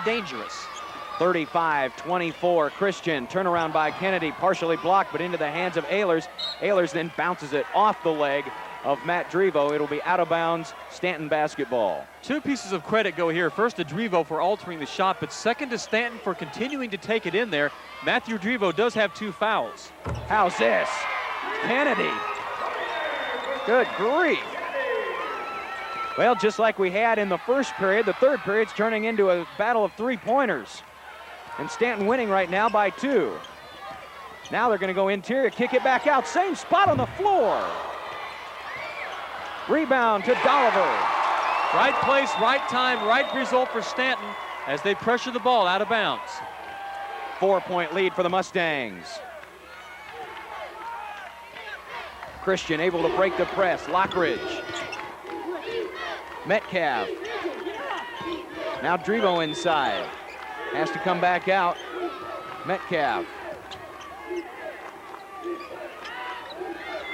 dangerous. 35-24, Christian. Turnaround by Kennedy, partially blocked, but into the hands of Ehlers. Ehlers then bounces it off the leg of Matt Drevo. It'll be out of bounds, Stanton basketball. Two pieces of credit go here. First to Drevo for altering the shot, but second to Stanton for continuing to take it in there. Matthew Drevo does have 2 fouls. How's this? Kennedy. Good grief. Well, just like we had in the first period, the third period's turning into a battle of 3-pointers. And Stanton winning right now by 2. Now they're going to go interior, kick it back out. Same spot on the floor. Rebound to Dolliver. Right place, right time, right result for Stanton as they pressure the ball out of bounds. 4-point lead for the Mustangs. Christian able to break the press. Lockridge. Metcalf. Now Drevo inside. Has to come back out. Metcalf.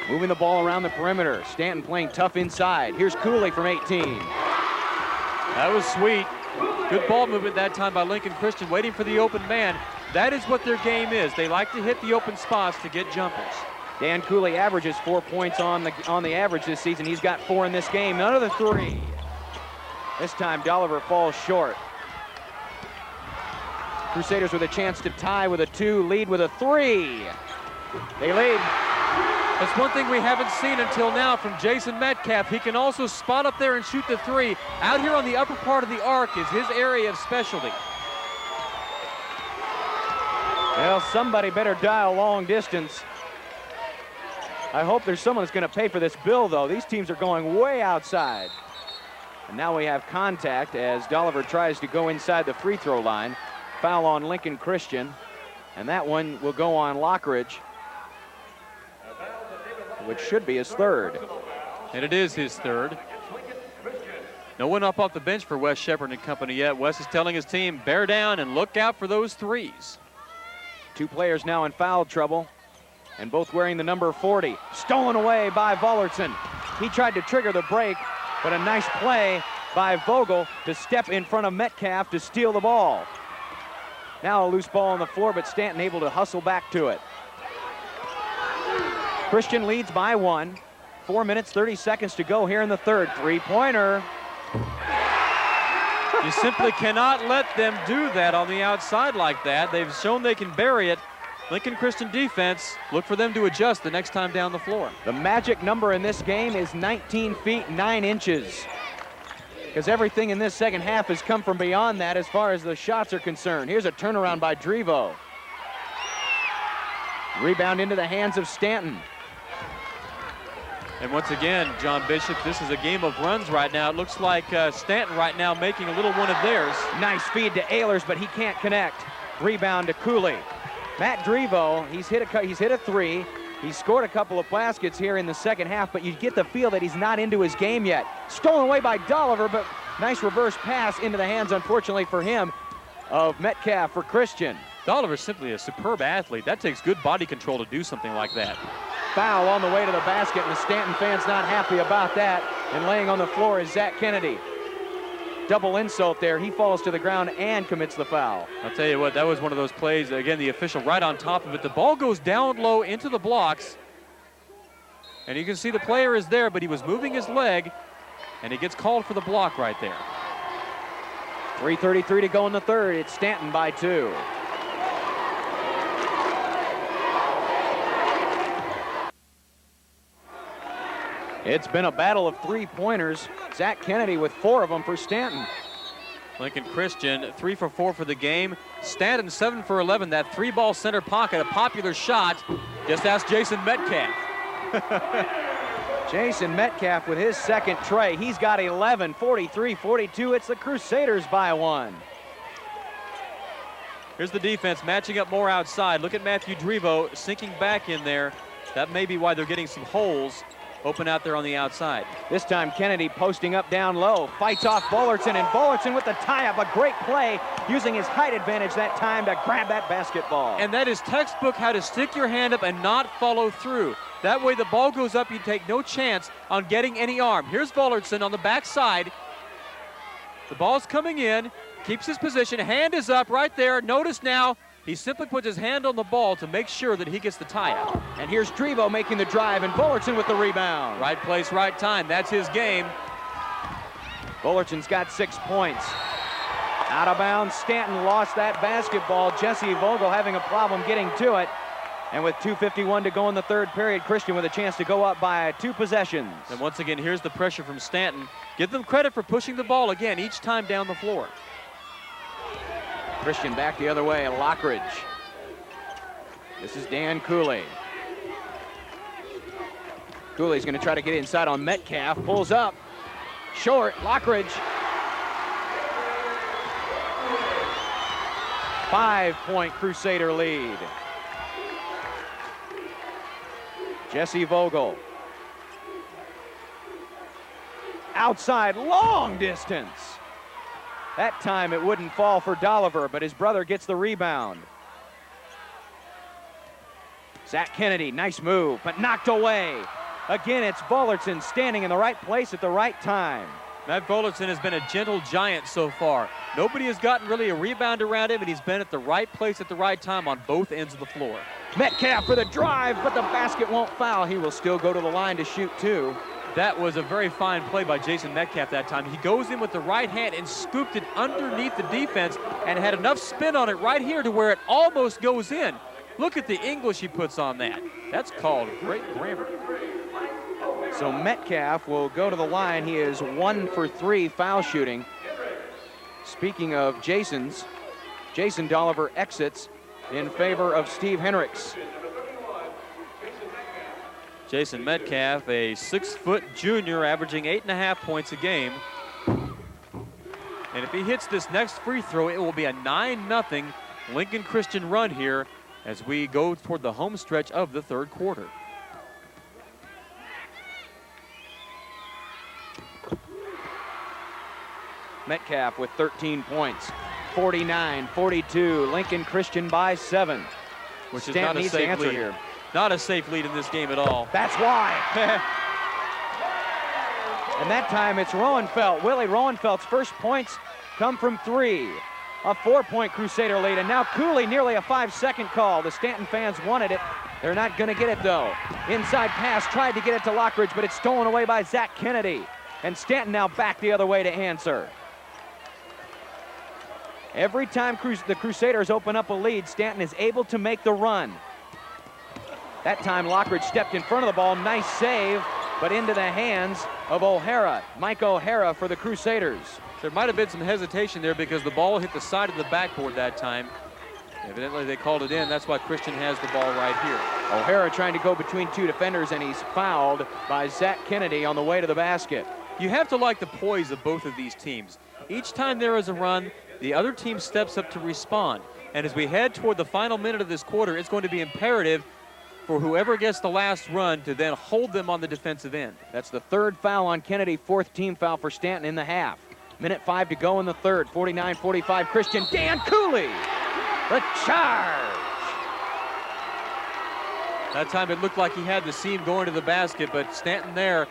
Moving the ball around the perimeter. Stanton playing tough inside. Here's Cooley from 18. That was sweet. Good ball movement that time by Lincoln Christian, waiting for the open man. That is what their game is. They like to hit the open spots to get jumpers. Dan Cooley averages 4 points on the average this season. He's got 4 in this game. Another 3. This time Dolliver falls short. Crusaders with a chance to tie with a 2, lead with a 3. They lead. That's one thing we haven't seen until now from Jason Metcalf. He can also spot up there and shoot the 3. Out here on the upper part of the arc is his area of specialty. Well, somebody better dial long distance. I hope there's someone that's going to pay for this bill, though. These teams are going way outside. And now we have contact as Dolliver tries to go inside the free throw line. Foul on Lincoln Christian, and that one will go on Lockridge, which should be his 3rd. And it is his 3rd. No one up off the bench for Wes Shepard and company yet. Wes is telling his team, bear down and look out for those 3s. 2 players now in foul trouble, and both wearing the number 40. Stolen away by Vollertson. He tried to trigger the break, but a nice play by Vogel to step in front of Metcalf to steal the ball. Now a loose ball on the floor, but Stanton able to hustle back to it. Christian leads by 1. 4 minutes, 30 seconds to go here in the 3rd. 3-pointer. You simply cannot let them do that on the outside like that. They've shown they can bury it. Lincoln Christian defense, look for them to adjust the next time down the floor. The magic number in this game is 19 feet 9 inches. Because everything in this second half has come from beyond that as far as the shots are concerned. Here's a turnaround by Drevo. Rebound into the hands of Stanton. And once again, John Bishop, this is a game of runs right now. It looks like Stanton right now making a little one of theirs. Nice feed to Ehlers, but he can't connect. Rebound to Cooley. Matt Drevo, he's hit a 3. He scored a couple of baskets here in the second half, but you get the feel that he's not into his game yet. Stolen away by Dolliver, but nice reverse pass into the hands, unfortunately for him, of Metcalf for Christian. Dolliver's simply a superb athlete. That takes good body control to do something like that. Foul on the way to the basket, and the Stanton fans not happy about that. And laying on the floor is Zach Kennedy. Double insult there. He falls to the ground and commits the foul. I'll tell you what, that was one of those plays. Again, the official right on top of it. The ball goes down low into the blocks. And you can see the player is there, but he was moving his leg, and he gets called for the block right there. 3:33 to go in the 3rd. It's Stanton by 2. It's been a battle of 3-pointers. Zach Kennedy with 4 of them for Stanton. Lincoln Christian 3 for 4 for the game. Stanton 7 for 11. That 3-ball center pocket, a popular shot. Just ask Jason Metcalf. Jason Metcalf with his 2nd tray. He's got 11, 43-42. It's the Crusaders by 1. Here's the defense matching up more outside. Look at Matthew Drevo sinking back in there. That may be why they're getting some holes open out there on the outside. This time Kennedy posting up down low, fights off Vollertson, and Vollertson with the tie-up, a great play, using his height advantage that time to grab that basketball. And that is textbook how to stick your hand up and not follow through. That way the ball goes up, you take no chance on getting any arm. Here's Vollertson on the backside. The ball's coming in. keeps his position. Hand is up right there. Notice now, he simply puts his hand on the ball to make sure that he gets the tie out. And here's Drevo making the drive, and Bullerton with the rebound. Right place, right time. That's his game. Bullerton's got 6 points. Out of bounds, Stanton lost that basketball. Jesse Vogel having a problem getting to it. And with 2:51 to go in the third period, Christian with a chance to go up by 2 possessions. And once again, here's the pressure from Stanton. Give them credit for pushing the ball again each time down the floor. Christian back the other way, Lockridge. This is Dan Cooley. Cooley's going to try to get inside on Metcalf. Pulls up. Short, Lockridge. 5-point Crusader lead. Jesse Vogel. Outside, long distance. That time it wouldn't fall for Dolliver, but his brother gets the rebound. Zach Kennedy, nice move, but knocked away. Again, it's Bullerton standing in the right place at the right time. Matt Bullerton has been a gentle giant so far. Nobody has gotten really a rebound around him, and he's been at the right place at the right time on both ends of the floor. Metcalf for the drive, but the basket won't foul. He will still go to the line to shoot 2. That was a very fine play by Jason Metcalf that time. He goes in with the right hand and scooped it underneath the defense and had enough spin on it right here to where it almost goes in. Look at the English he puts on that. That's called great grammar. So Metcalf will go to the line. He is 1 for 3 foul shooting. Speaking of Jason's, Jason Dolliver exits in favor of Steve Henricks. Jason Metcalf, a 6-foot junior, averaging 8.5 points a game. And if he hits this next free throw, it will be a 9-0 Lincoln Christian run here as we go toward the home stretch of the third quarter. Metcalf with 13 points, 49-42. Lincoln Christian by 7. Which Stanton is not a needs to safe answer lead. here. Not a safe lead in this game at all. That's why. And that time it's Roenfeld. Willie Roenfeld's first points come from 3. A 4-point Crusader lead, and now Cooley, nearly a 5-second call. The Stanton fans wanted it. They're not going to get it, though. Inside pass, tried to get it to Lockridge, but it's stolen away by Zach Kennedy. And Stanton now back the other way to answer. Every time the Crusaders open up a lead, Stanton is able to make the run. That time Lockridge stepped in front of the ball. Nice save, but into the hands of O'Hara. Mike O'Hara for the Crusaders. There might have been some hesitation there because the ball hit the side of the backboard that time. Evidently they called it in. That's why Christian has the ball right here. O'Hara trying to go between 2 defenders, and he's fouled by Zach Kennedy on the way to the basket. You have to like the poise of both of these teams. Each time there is a run, the other team steps up to respond. And as we head toward the final minute of this quarter, it's going to be imperative for whoever gets the last run to then hold them on the defensive end. That's the 3rd foul on Kennedy, 4th team foul for Stanton in the half. Minute 5 to go in the third. 49-45 Christian. Dan Cooley, the charge. That time it looked like he had the seam going to the basket, but Stanton there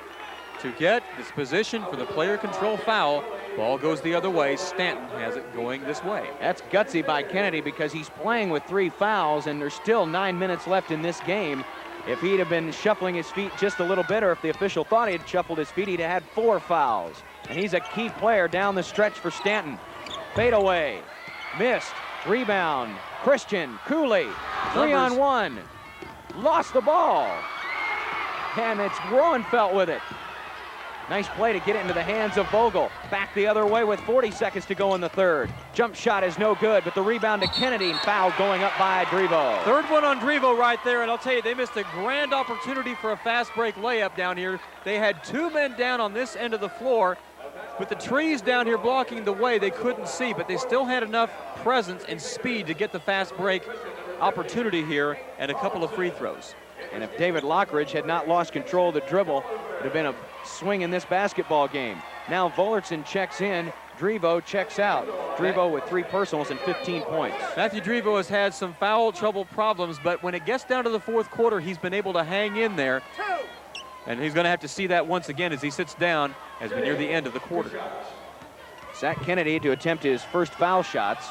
to get this position for the player control foul. Ball goes the other way. Stanton has it going this way. That's gutsy by Kennedy because he's playing with 3 fouls, and there's still 9 minutes left in this game. If he'd have been shuffling his feet just a little bit, or if the official thought he had shuffled his feet, he'd have had 4 fouls. And he's a key player down the stretch for Stanton. Fade away. Missed. Rebound. Christian. Cooley. 3-on-1. Lost the ball. And it's Roenfeld with it. Nice play to get it into the hands of Vogel. Back the other way with 40 seconds to go in the third. Jump shot is no good, but the rebound to Kennedy, and foul going up by Drevo. Third one on Drevo right there, and I'll tell you, they missed a grand opportunity for a fast break layup down here. They had 2 men down on this end of the floor. With the trees down here blocking the way, they couldn't see, but they still had enough presence and speed to get the fast break opportunity here and a couple of free throws. And if David Lockridge had not lost control of the dribble, it would have been a swing in this basketball game. Now Volertson checks in, Drevo checks out. Drevo with 3 personals and 15 points. Matthew Drevo has had some foul trouble problems, but when it gets down to the fourth quarter, he's been able to hang in there. And he's going to have to see that once again as he sits down as we near the end of the quarter. Zach Kennedy to attempt his first foul shots.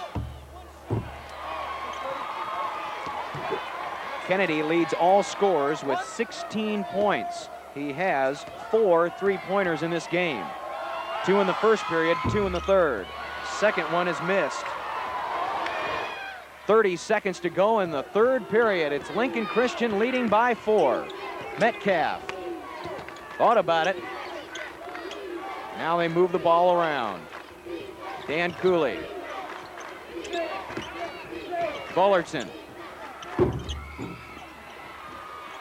Kennedy leads all scorers with 16 points. He has 4 3-pointers in this game. 2 in the first period, 2 in the third. Second one is missed. 30 seconds to go in the third period. It's Lincoln Christian leading by 4. Metcalf thought about it. Now they move the ball around. Dan Cooley. Fullerton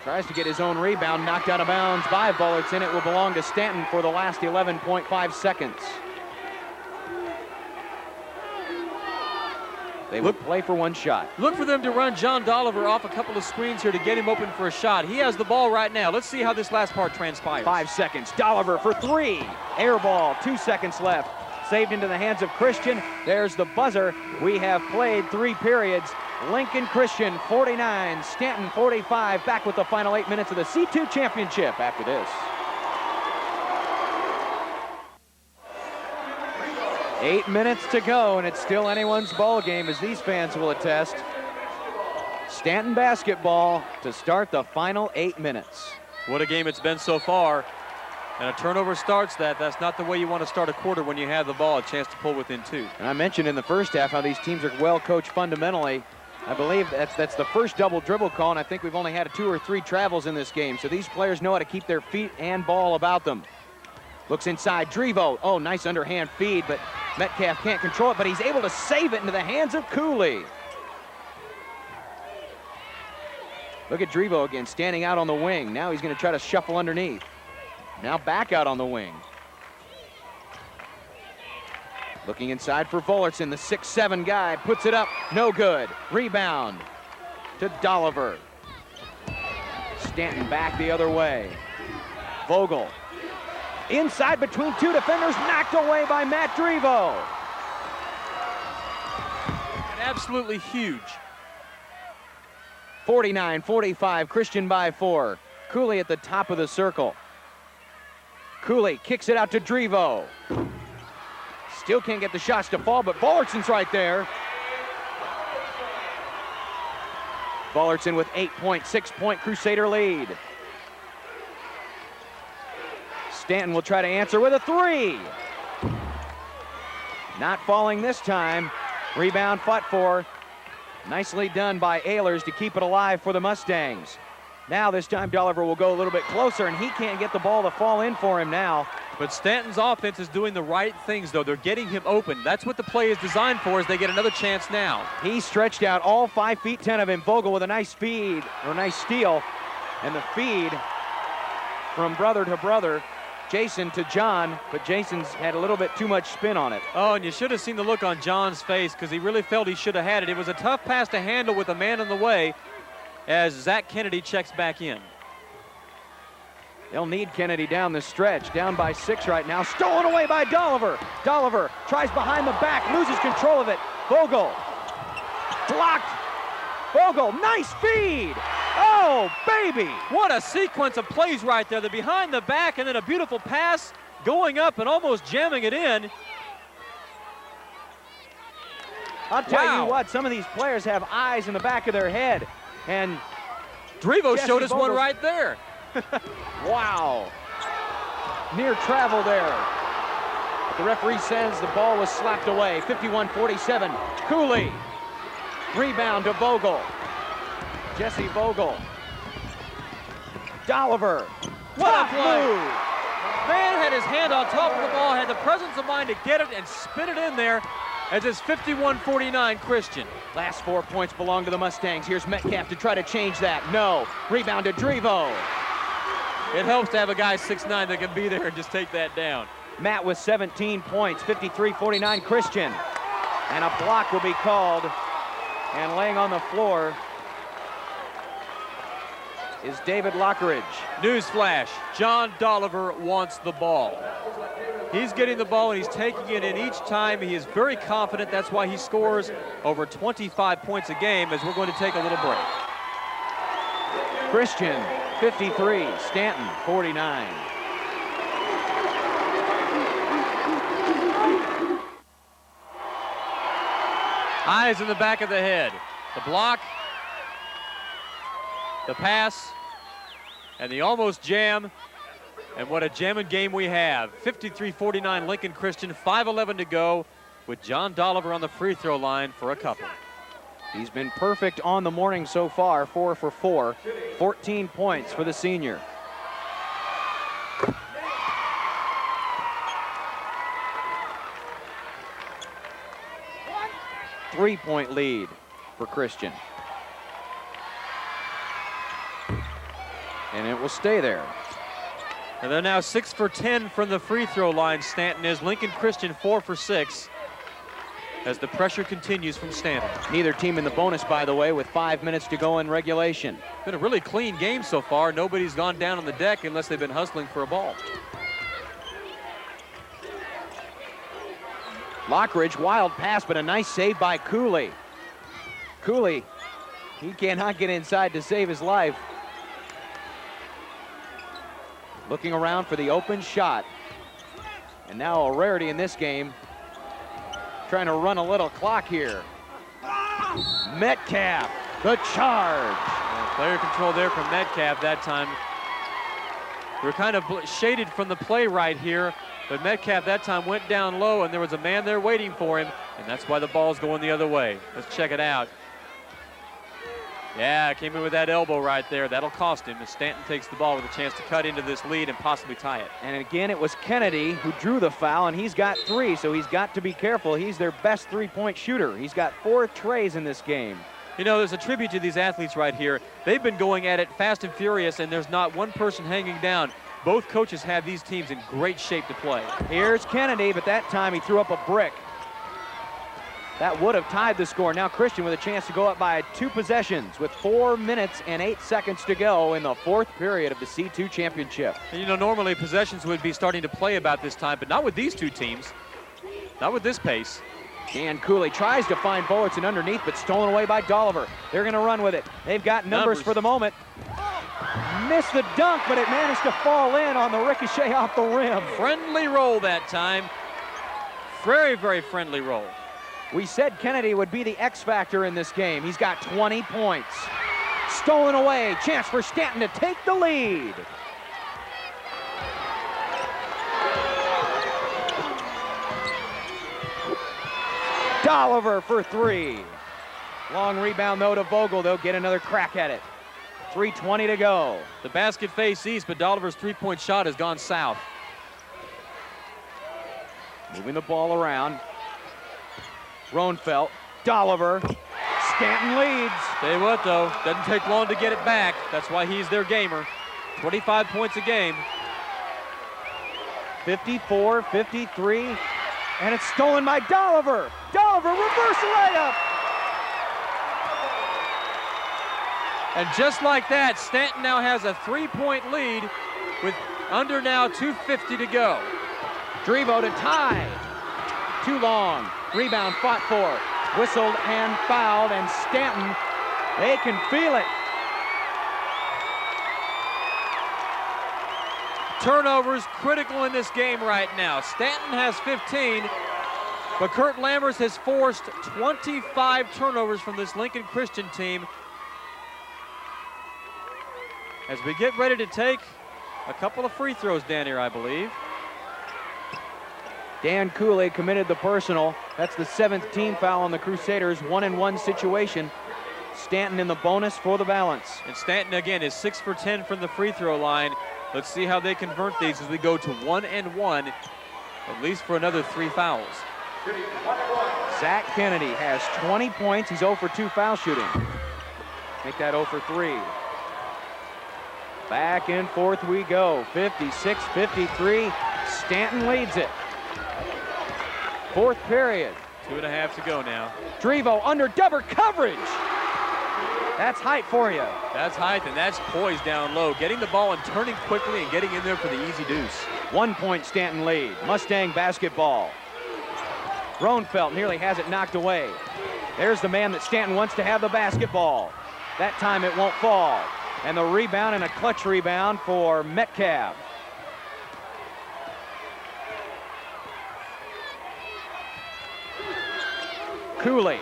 tries to get his own rebound, knocked out of bounds by Fullerton. It will belong to Stanton for the last 11.5 seconds. They will play for one shot. Look for them to run John Dolliver off a couple of screens here to get him open for a shot. He has the ball right now. Let's see how this last part transpires. 5 seconds. Dolliver for 3. Air ball. 2 seconds left. Saved into the hands of Christian. There's the buzzer. We have played 3 periods. Lincoln Christian 49, Stanton 45. Back with the final 8 minutes of the C2 championship after this. 8 minutes to go, and it's still anyone's ball game, as these fans will attest. Stanton basketball to start the final 8 minutes. What a game it's been so far. And a turnover starts that. That's not the way you want to start a quarter when you have the ball, a chance to pull within 2. And I mentioned in the first half how these teams are well coached fundamentally. I believe that's the first double dribble call, and I think we've only had 2 or 3 travels in this game. So these players know how to keep their feet and ball about them. Looks inside, Drevo. Oh, nice underhand feed, but Metcalf can't control it, but he's able to save it into the hands of Cooley. Look at Drevo again, standing out on the wing. Now he's going to try to shuffle underneath. Now back out on the wing. Looking inside for Fullerton, the 6'7" guy, puts it up, no good. Rebound to Dolliver. Stanton back the other way. Vogel. Inside between 2 defenders, knocked away by Matt Drevo. Absolutely huge. 49-45, Christian by 4. Cooley at the top of the circle. Cooley kicks it out to Drevo. Still can't get the shots to fall, but Fullerton's right there. Fullerton with 6-point Crusader lead. Stanton will try to answer with a 3. Not falling this time. Rebound fought for. Nicely done by Ehlers to keep it alive for the Mustangs. Now this time Dolliver will go a little bit closer, and he can't get the ball to fall in for him now. But Stanton's offense is doing the right things, though. They're getting him open. That's what the play is designed for, as they get another chance now. He stretched out all 5'10" of him. Vogel with a nice feed, or nice steal. And the feed from brother to brother. Jason to John, but Jason's had a little bit too much spin on it. Oh, and you should have seen the look on John's face, because he really felt he should have had it. It was a tough pass to handle with a man in the way as Zach Kennedy checks back in. They'll need Kennedy down the stretch, down by 6 right now. Stolen away by Dolliver. Dolliver tries behind the back, loses control of it. Vogel, blocked. Vogel, nice feed. Oh, baby. What a sequence of plays right there. The behind the back, and then a beautiful pass going up and almost jamming it in. I'll tell you what, some of these players have eyes in the back of their head. And Drevo Jesse showed us one Vogel's right there. Wow. Near travel there. But the referee says the ball was slapped away. 51-47. Cooley. Rebound to Vogel. Jesse Vogel. Dolliver. What a move. Man had his hand on top of the ball, had the presence of mind to get it and spin it in there, as it's 51-49 Christian. Last 4 points belong to the Mustangs. Here's Metcalf to try to change that. No. Rebound to Drevo. It helps to have a guy 6'9" that can be there and just take that down. Matt with 17 points, 53-49 Christian. And a block will be called. And laying on the floor is David Lockridge. Newsflash, John Dolliver wants the ball. He's getting the ball and he's taking it in each time. He is very confident. That's why he scores over 25 points a game, as we're going to take a little break. Christian, 53, Stanton, 49. Eyes in the back of the head. The block, the pass, and the almost jam. And what a jamming game we have. 53-49 Lincoln Christian, 5:11 to go with John Dolliver on the free throw line for a couple. He's been perfect on the morning so far, 4 for 4, 14 points for the senior. Three-point lead for Christian. And it will stay there. And they're now 6 for 10 from the free throw line, Stanton is. Lincoln Christian 4 for 6 as the pressure continues from Stanton. Neither team in the bonus, by the way, with 5 minutes to go in regulation. Been a really clean game so far. Nobody's gone down on the deck unless they've been hustling for a ball. Lockridge, wild pass, but a nice save by Cooley. Cooley, he cannot get inside to save his life. Looking around for the open shot. And now a rarity in this game. Trying to run a little clock here. Metcalf, the charge. Player control there from Metcalf that time. We're kind of shaded from the play right here, but Metcalf that time went down low and there was a man there waiting for him, and that's why the ball's going the other way. Let's check it out. Yeah, came in with that elbow right there. That'll cost him as Stanton takes the ball with a chance to cut into this lead and possibly tie it. And again, it was Kennedy who drew the foul, and he's got 3, so he's got to be careful. He's their best three-point shooter. He's got 4 trays in this game. You know, there's a tribute to these athletes right here. They've been going at it fast and furious, and there's not one person hanging down. Both coaches have these teams in great shape to play. Here's Kennedy, but that time he threw up a brick. That would have tied the score. Now Christian with a chance to go up by 2 possessions with 4 minutes and 8 seconds to go in the 4th period of the C2 championship. And you know, normally possessions would be starting to play about this time, but not with these two teams. Not with this pace. Dan Cooley tries to find Bullerton underneath, but stolen away by Dolliver. They're going to run with it. They've got numbers for the moment. Missed the dunk, but it managed to fall in on the ricochet off the rim. Friendly roll that time. Very, very friendly roll. We said Kennedy would be the X factor in this game. He's got 20 points. Stolen away. Chance for Stanton to take the lead. Dolliver for 3. Long rebound though to Vogel. They'll get another crack at it. 3:20 to go. The basket face east, but Dolliver's three-point shot has gone south. Moving the ball around. Roenfeld, Dolliver, Stanton leads. Tell you what though, doesn't take long to get it back. That's why he's their gamer. 25 points a game. 54-53, and it's stolen by Dolliver. Dolliver, reverse layup. And just like that, Stanton now has a 3-point lead with under now 2:50 to go. Drevo to tie. Too long. Rebound fought for. Whistled and fouled, and Stanton, they can feel it. Turnovers critical in this game right now. Stanton has 15, but Kurt Lammers has forced 25 turnovers from this Lincoln Christian team. As we get ready to take a couple of free throws down here, I believe. Dan Cooley committed the personal. That's the 7th team foul on the Crusaders. 1-and-1 situation. Stanton in the bonus for the balance. And Stanton again is 6 for 10 from the free throw line. Let's see how they convert these as we go to 1-and-1, at least for another 3 fouls. Zach Kennedy has 20 points. He's 0 for 2 foul shooting. Make that 0 for 3. Back and forth we go. 56-53. Stanton leads it. 4th period. 2.5 to go now. Drevo under double coverage. That's height for you. That's height, and that's poise down low. Getting the ball and turning quickly and getting in there for the easy deuce. 1-point Stanton lead. Mustang basketball. Roenfeld nearly has it knocked away. There's the man that Stanton wants to have the basketball. That time it won't fall. And the rebound, and a clutch rebound for Metcalf. Cooley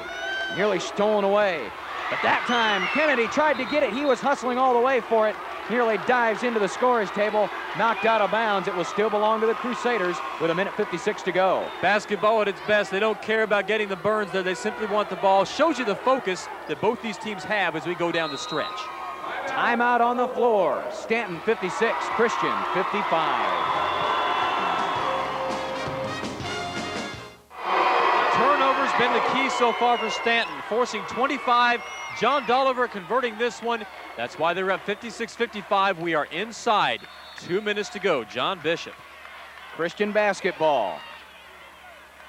Nearly stolen away. But that time, Kennedy tried to get it. He was hustling all the way for it. Nearly dives into the scorer's table, knocked out of bounds. It will still belong to the Crusaders with 1:56 to go. Basketball at its best. They don't care about getting the burns there. They simply want the ball. Shows you the focus that both these teams have as we go down the stretch. Timeout on the floor. Stanton 56, Christian 55. Turnover's been the key so far for Stanton, forcing 25. John Dolliver converting this one. That's why they're up 56-55. We are inside. 2 minutes to go. John Bishop. Christian basketball.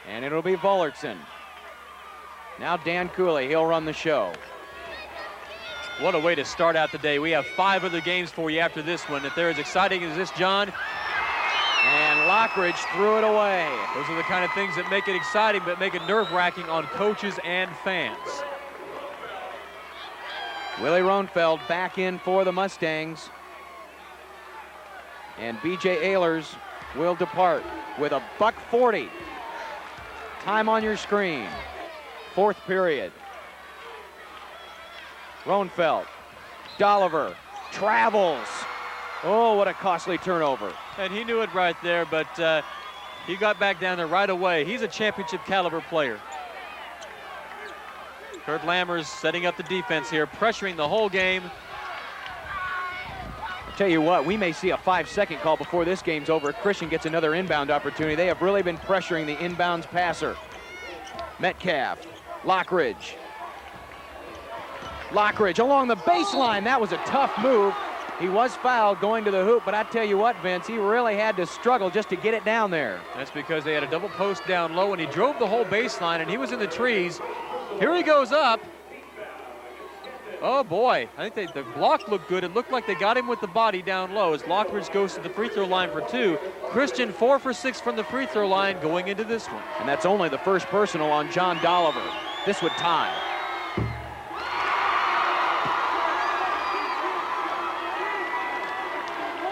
And it'll be Vollertson. Now Dan Cooley, he'll run the show. What a way to start out the day. We have 5 other games for you after this one. If they're as exciting as this, John. And Lockridge threw it away. Those are the kind of things that make it exciting, but make it nerve-wracking on coaches and fans. Willie Ronfeld back in for the Mustangs. And B.J. Ehlers will depart with a $1:40. Time on your screen. 4th period. Ronfeld, Dolliver, travels. Oh, what a costly turnover. And he knew it right there, but he got back down there right away. He's a championship caliber player. Kurt Lammers setting up the defense here, pressuring the whole game. I'll tell you what, we may see a 5-second call before this game's over. Christian gets another inbound opportunity. They have really been pressuring the inbounds passer. Metcalf, Lockridge. Lockridge along the baseline. That was a tough move. He was fouled going to the hoop, but I tell you what, Vince, he really had to struggle just to get it down there. That's because they had a double post down low, and he drove the whole baseline, and he was in the trees. Here he goes up. Oh, boy. I think the block looked good. It looked like they got him with the body down low as Lockridge goes to the free throw line for 2. Christian 4 for 6 from the free throw line going into this one. And that's only the first personal on John Dolliver. This would tie.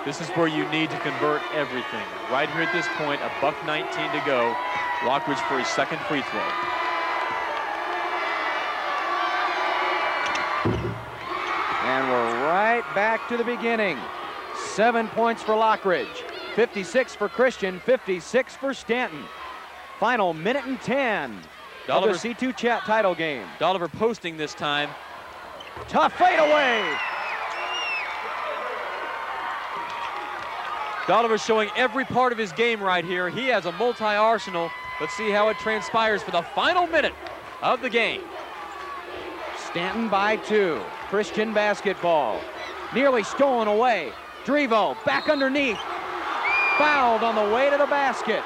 This is where you need to convert everything. Right here at this point, a $1:19 to go. Lockridge for his 2nd free throw. And we're right back to the beginning. 7 points for Lockridge, 56 for Christian, 56 for Stanton. Final 1:10 of the C2 title game. Dolliver posting this time. Tough fadeaway. Dolliver showing every part of his game right here. He has a multi-arsenal. Let's see how it transpires for the final minute of the game. Stanton by 2. Christian basketball. Nearly stolen away. Drevo back underneath. Fouled on the way to the basket.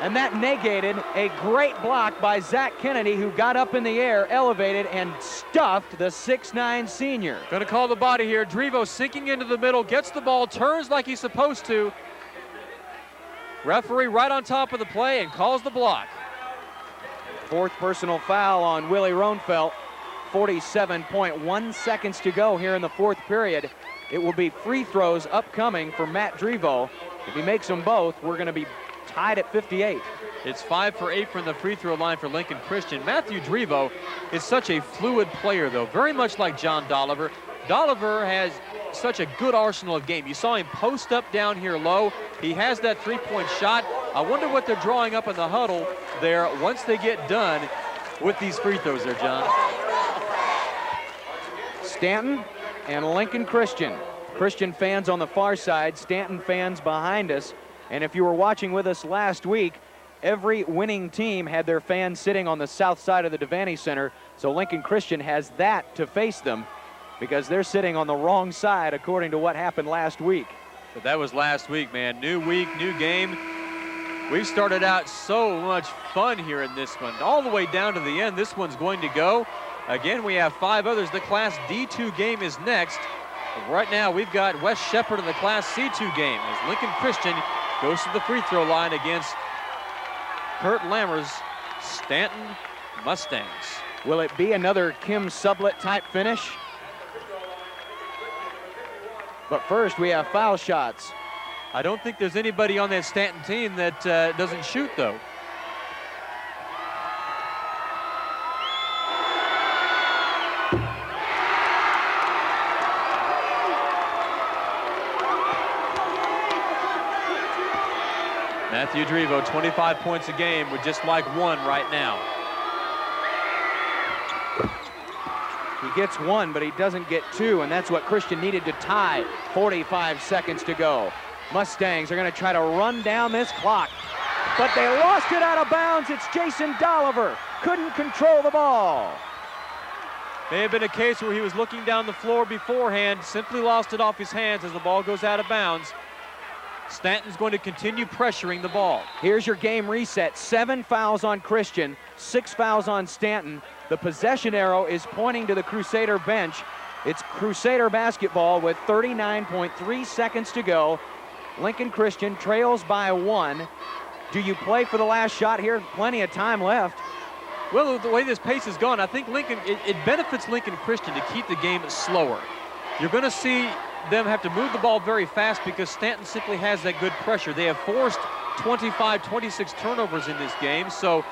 And that negated a great block by Zach Kennedy, who got up in the air, elevated, and stuffed the 6'9" senior. Gonna call the body here. Drevo sinking into the middle, gets the ball, turns like he's supposed to. Referee right on top of the play and calls the block. 4th personal foul on Willie Ronfeld. 47.1 seconds to go here in the 4th period. It will be free throws upcoming for Matt Drevo. If he makes them both, we're gonna be tied at 58. It's 5 for 8 from the free throw line for Lincoln Christian. Matthew Drevo is such a fluid player, though, very much like John Dolliver. Dolliver has such a good arsenal of game. You saw him post up down here low. He has that 3-point shot. I wonder what they're drawing up in the huddle there once they get done with these free throws there, John. Stanton and Lincoln Christian. Christian fans on the far side, Stanton fans behind us. And if you were watching with us last week, every winning team had their fans sitting on the south side of the Devaney Center. So Lincoln Christian has that to face them because they're sitting on the wrong side according to what happened last week. But that was last week, man. New week, new game. We started out so much fun here in this one. All the way down to the end, this one's going to go. Again, we have 5 others. The Class D2 game is next. But right now, we've got West Shepherd in the Class C2 game as Lincoln Christian goes to the free throw line against Kurt Lammers' Stanton Mustangs. Will it be another Kim Sublett type finish? But first, we have foul shots. I don't think there's anybody on that Stanton team that doesn't shoot, though. Matthew Drivo, 25 points a game, would just like one right now. He gets one, but he doesn't get two, and that's what Christian needed to tie. 45 seconds to go. Mustangs are going to try to run down this clock, but they lost it out of bounds. It's Jason Dolliver. Couldn't control the ball. May have been a case where he was looking down the floor beforehand, simply lost it off his hands as the ball goes out of bounds. Stanton's going to continue pressuring the ball. Here's your game reset. 7 fouls on Christian, 6 fouls on Stanton. The possession arrow is pointing to the Crusader bench. It's Crusader basketball with 39.3 seconds to go. Lincoln Christian trails by 1. Do you play for the last shot here? Plenty of time left. Well, the way this pace has gone, I think it benefits Lincoln Christian to keep the game slower. You're going to see them have to move the ball very fast because Stanton simply has that good pressure. They have forced 25, 26 turnovers in this game, so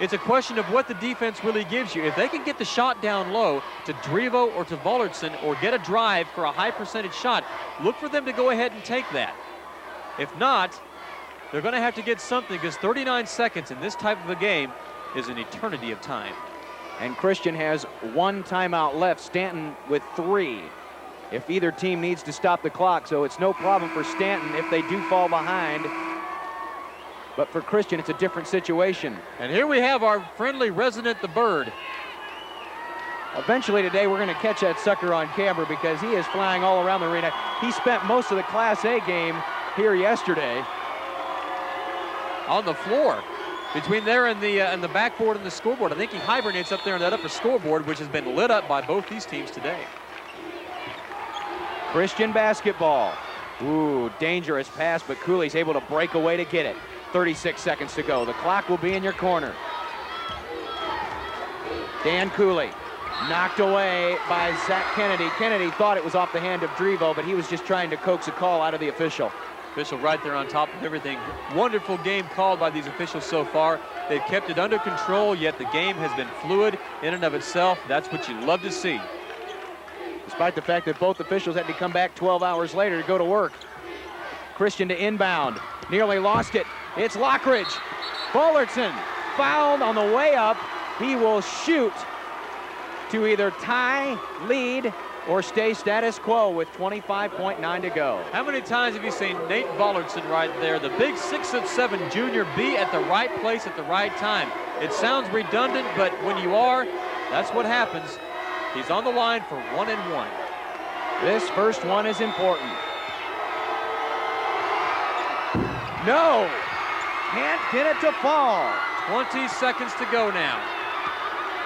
it's a question of what the defense really gives you. If they can get the shot down low to Drivo or to Vollertson or get a drive for a high percentage shot, look for them to go ahead and take that. If not, they're going to have to get something because 39 seconds in this type of a game is an eternity of time. And Christian has 1 timeout left, Stanton with 3. If either team needs to stop the clock, so it's no problem for Stanton if they do fall behind. But for Christian, it's a different situation. And here we have our friendly resident, the Bird. Eventually today, we're going to catch that sucker on camera because he is flying all around the arena. He spent most of the Class A game here yesterday. On the floor, between there and the backboard and the scoreboard. I think he hibernates up there on that upper scoreboard, which has been lit up by both these teams today. Christian basketball. Ooh, dangerous pass, but Cooley's able to break away to get it. 36 seconds to go. The clock will be in your corner. Dan Cooley knocked away by Zach Kennedy. Kennedy thought it was off the hand of Drivo, but he was just trying to coax a call out of the official. Official right there on top of everything. Wonderful game called by these officials so far. They've kept it under control, yet the game has been fluid in and of itself. That's what you love to see. Despite the fact that both officials had to come back 12 hours later to go to work. Christian to inbound. Nearly lost it. It's Lockridge. Fullerton fouled on the way up. He will shoot to either tie, lead, or stay status quo with 25.9 to go. How many times have you seen Nate Vollertson right there, the big 6'7" junior, be at the right place at the right time? It sounds redundant, but when you are, that's what happens. He's on the line for 1 and 1. This first one is important. No, can't get it to fall. 20 seconds to go now.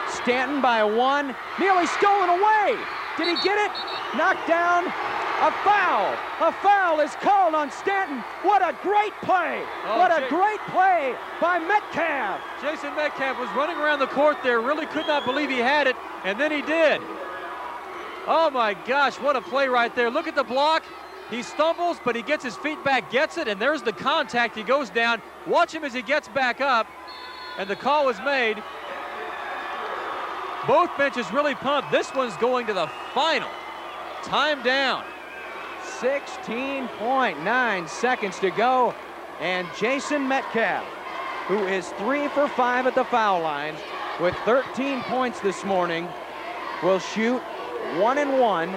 Stanton by 1, nearly stolen away. Did he get it? Knocked down. A foul. A foul is called on Stanton. What a great play. What a great play by Metcalf. Jason Metcalf was running around the court there, really could not believe he had it, and then he did. Oh my gosh, what a play right there. Look at the block. He stumbles, but he gets his feet back, gets it, and there's the contact. He goes down. Watch him as he gets back up, and the call was made. Both benches really pumped. This one's going to the final. Time down. 16.9 seconds to go, and Jason Metcalf, who is 3 for 5 at the foul line with 13 points this morning, will shoot 1 and 1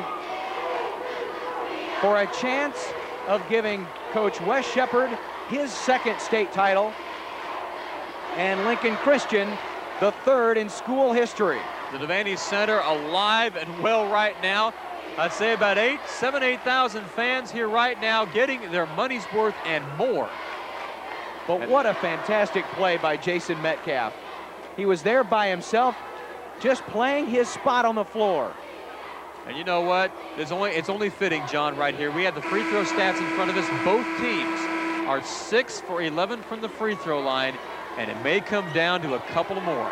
for a chance of giving Coach Wes Shepard his 2nd state title and Lincoln Christian the 3rd in school history. The Devaney Center alive and well right now. I'd say about 8,000 fans here right now getting their money's worth and more. But what a fantastic play by Jason Metcalf. He was there by himself, just playing his spot on the floor. And you know what? It's only fitting, John, right here. We have the free throw stats in front of us. Both teams are 6 for 11 from the free throw line, and it may come down to a couple more.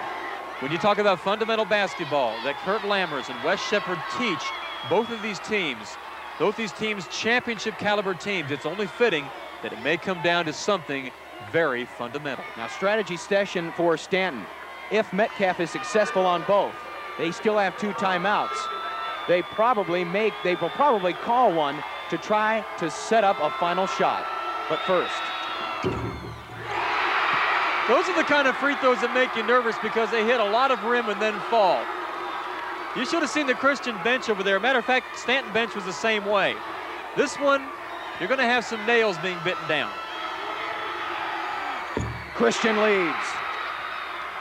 When you talk about fundamental basketball that Kurt Lammers and Wes Shepard teach both these teams championship caliber teams, it's only fitting that it may come down to something very fundamental. Now, strategy session for Stanton. If Metcalf is successful on both, they still have 2 timeouts. They will probably call one to try to set up a final shot. But first, Those are the kind of free throws that make you nervous because they hit a lot of rim and then fall. You should have seen the Christian bench over there. Matter of fact, Stanton bench was the same way. This one, you're going to have some nails being bitten down. Christian leads.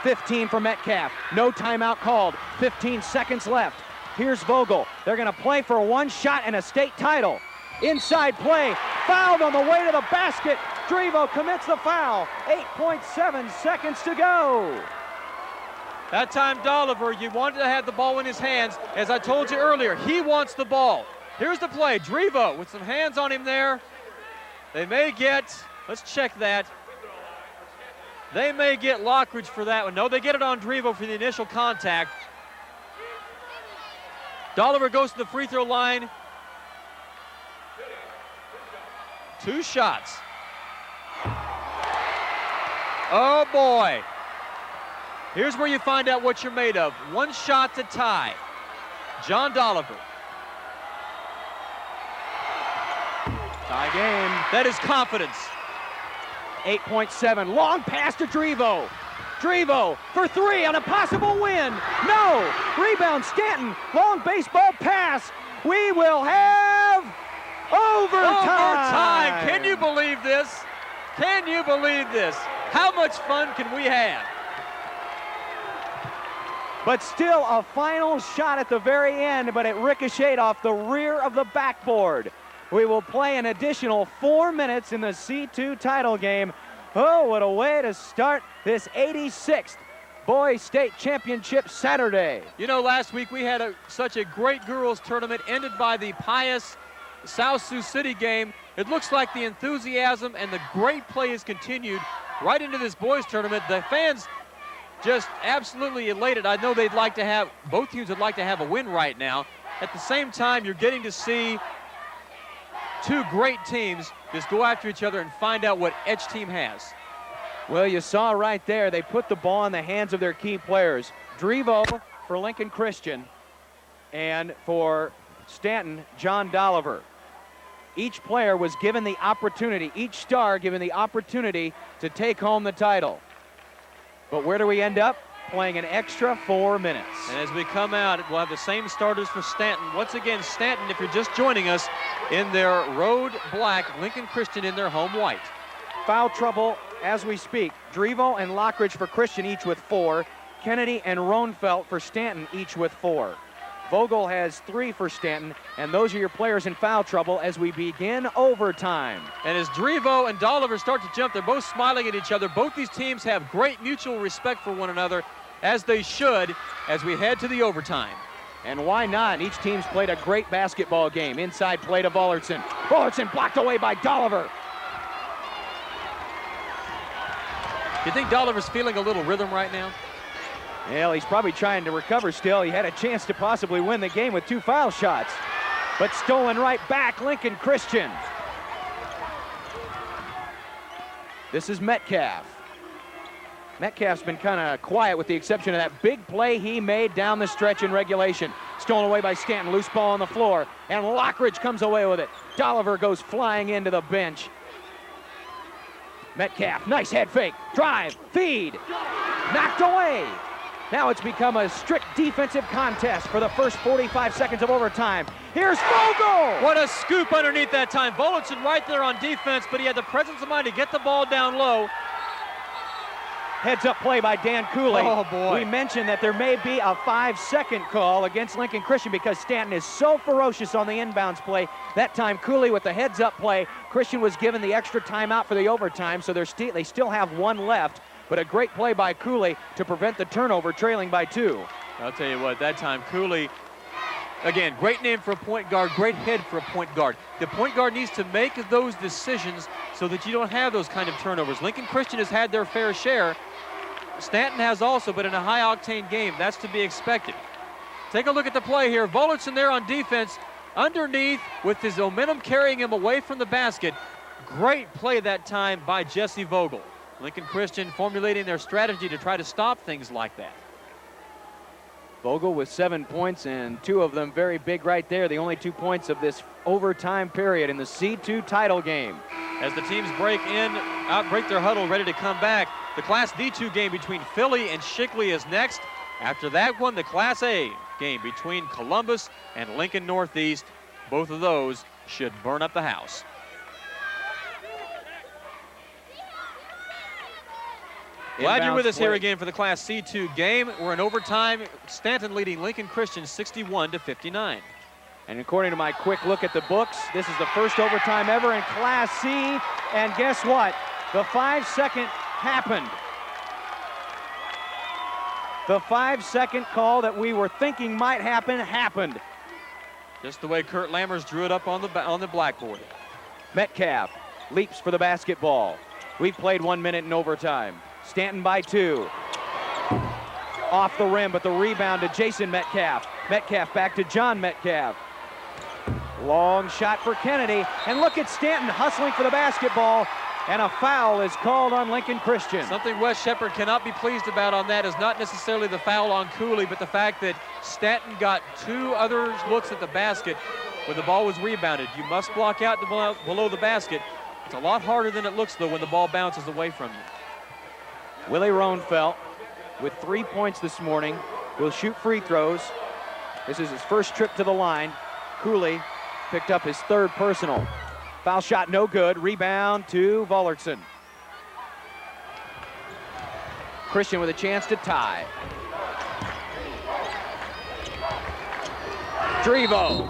15 for Metcalf. No timeout called. 15 seconds left. Here's Vogel. They're going to play for one shot and a state title. Inside play. Fouled on the way to the basket. Drevo commits the foul. 8.7 seconds to go. That time, Dolliver, you wanted to have the ball in his hands. As I told you earlier, he wants the ball. Here's the play. Drevo with some hands on him there. They may get, let's check that. They may get Lockridge for that one. No, they get it on Drevo for the initial contact. Dolliver goes to the free throw line. 2 shots. Oh boy. Here's where you find out what you're made of. 1 shot to tie. John Dolliver. Tie game. That is confidence. 8.7. Long pass to Drevo. Drevo for 3 on a possible win. No. Rebound Stanton. Long baseball pass. We will have overtime. Can you believe this? Can you believe this? How much fun can we have? But still a final shot at the very end, but it ricocheted off the rear of the backboard. We will play an additional 4 minutes in the C2 title game. Oh, what a way to start this 86th Boys State Championship Saturday. You know, last week we had such a great girls tournament ended by the Pius South Sioux City game. It looks like the enthusiasm and the great play has continued right into this boys tournament. The fans just absolutely elated. I know they'd like to have, both teams would like to have a win right now. At the same time, you're getting to see 2 great teams just go after each other and find out what each team has. Well, you saw right there, they put the ball in the hands of their key players. Drevo for Lincoln Christian, and for Stanton, John Dolliver. Each player was given the opportunity, each star given the opportunity to take home the title. But where do we end up? Playing an extra 4 minutes. And as we come out, we'll have the same starters for Stanton. Once again, Stanton, if you're just joining us, in their road black, Lincoln Christian in their home white. Foul trouble as we speak. Drevo and Lockridge for Christian, each with 4. Kennedy and Rohnfeld for Stanton, each with 4. Vogel has 3 for Stanton, and those are your players in foul trouble as we begin overtime. And as Drevo and Dolliver start to jump, they're both smiling at each other. Both these teams have great mutual respect for one another, as they should, as we head to the overtime. And why not? Each team's played a great basketball game. Inside play to Vollertson. Vollertson blocked away by Dolliver. Do you think Dolliver's feeling a little rhythm right now? Well, he's probably trying to recover still. He had a chance to possibly win the game with 2 foul shots. But stolen right back, Lincoln Christian. This is Metcalf. Metcalf's been kind of quiet with the exception of that big play he made down the stretch in regulation. Stolen away by Stanton, loose ball on the floor, and Lockridge comes away with it. Dolliver goes flying into the bench. Metcalf, nice head fake, drive, feed, knocked away. Now it's become a strict defensive contest for the first 45 seconds of overtime. Here's Vogel! What a scoop underneath that time. Vollertson right there on defense, but he had the presence of mind to get the ball down low. Heads up play by Dan Cooley. Oh boy. We mentioned that there may be a 5-second call against Lincoln Christian because Stanton is so ferocious on the inbounds play. That time Cooley with the heads up play. Christian was given the extra timeout for the overtime, so they still have 1 left. But a great play by Cooley to prevent the turnover, trailing by 2. I'll tell you what, that time Cooley, again, great name for a point guard, great head for a point guard. The point guard needs to make those decisions so that you don't have those kind of turnovers. Lincoln Christian has had their fair share. Stanton has also, but in a high-octane game, that's to be expected. Take a look at the play here. Vollertson there on defense, underneath with his momentum carrying him away from the basket. Great play that time by Jesse Vogel. Lincoln Christian formulating their strategy to try to stop things like that. Vogel with 7 points, and 2 of them very big right there. The only 2 points of this overtime period in the C2 title game. As the teams break their huddle, ready to come back, The Class D2 game between Philly and Shickley is next. After that one, the Class A game between Columbus and Lincoln Northeast. Both of those should burn up the house. Glad you're with us here again for the Class C2 game. We're in overtime. Stanton leading Lincoln Christian 61-59. And according to my quick look at the books, this is the first overtime ever in Class C. And guess what? The 5-second happened. The 5-second call that we were thinking might happen, happened. Just the way Kurt Lammers drew it up on the blackboard. Metcalf leaps for the basketball. We've played 1 minute in overtime. Stanton by 2. Off the rim, but the rebound to Jason Metcalf. Metcalf back to John Metcalf. Long shot for Kennedy, and look at Stanton hustling for the basketball, and a foul is called on Lincoln Christian. Something Wes Shepard cannot be pleased about on that is not necessarily the foul on Cooley, but the fact that Stanton got 2 other looks at the basket when the ball was rebounded. You must block out below the basket. It's a lot harder than it looks, though, when the ball bounces away from you. Willie Rohnfeld with 3 points this morning will shoot free throws. This is his first trip to the line. Cooley picked up his 3rd personal. Foul shot no good. Rebound to Vollertson. Christian with a chance to tie. Drevo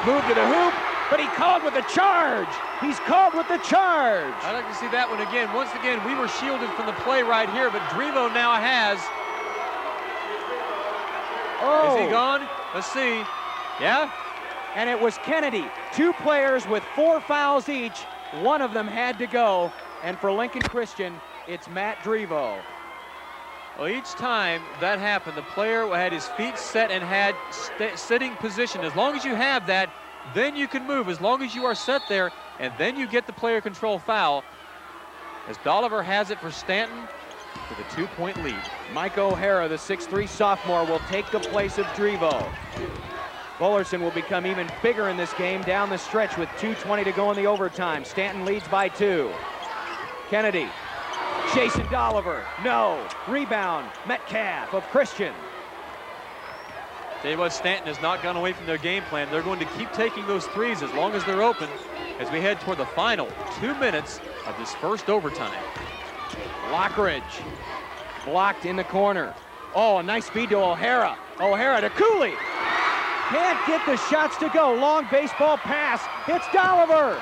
moved to the hoop, but he called with the charge. He's called with the charge. I'd like to see that one again. Once again, we were shielded from the play right here, but Drevo now has. Oh. Is he gone? Let's see. Yeah? And it was Kennedy. 2 players with 4 fouls each. One of them had to go. And for Lincoln Christian, it's Matt Drevo. Well, each time that happened, the player had his feet set and had sitting position. As long as you have that, then you can move. As long as you are set there, and then you get the player control foul. As Dolliver has it for Stanton with a 2-point lead. Mike O'Hara, the 6'3 sophomore, will take the place of Drevo. Vollertson will become even bigger in this game down the stretch with 2:20 to go in the overtime. Stanton leads by 2. Kennedy, Jason Dolliver, no. Rebound, Metcalf of Christian. Tell you what, Stanton has not gone away from their game plan. They're going to keep taking those threes as long as they're open as we head toward the final 2 minutes of this first overtime. Lockridge, blocked in the corner. Oh, a nice feed to O'Hara. O'Hara to Cooley. Can't get the shots to go. Long baseball pass. It's Dolliver.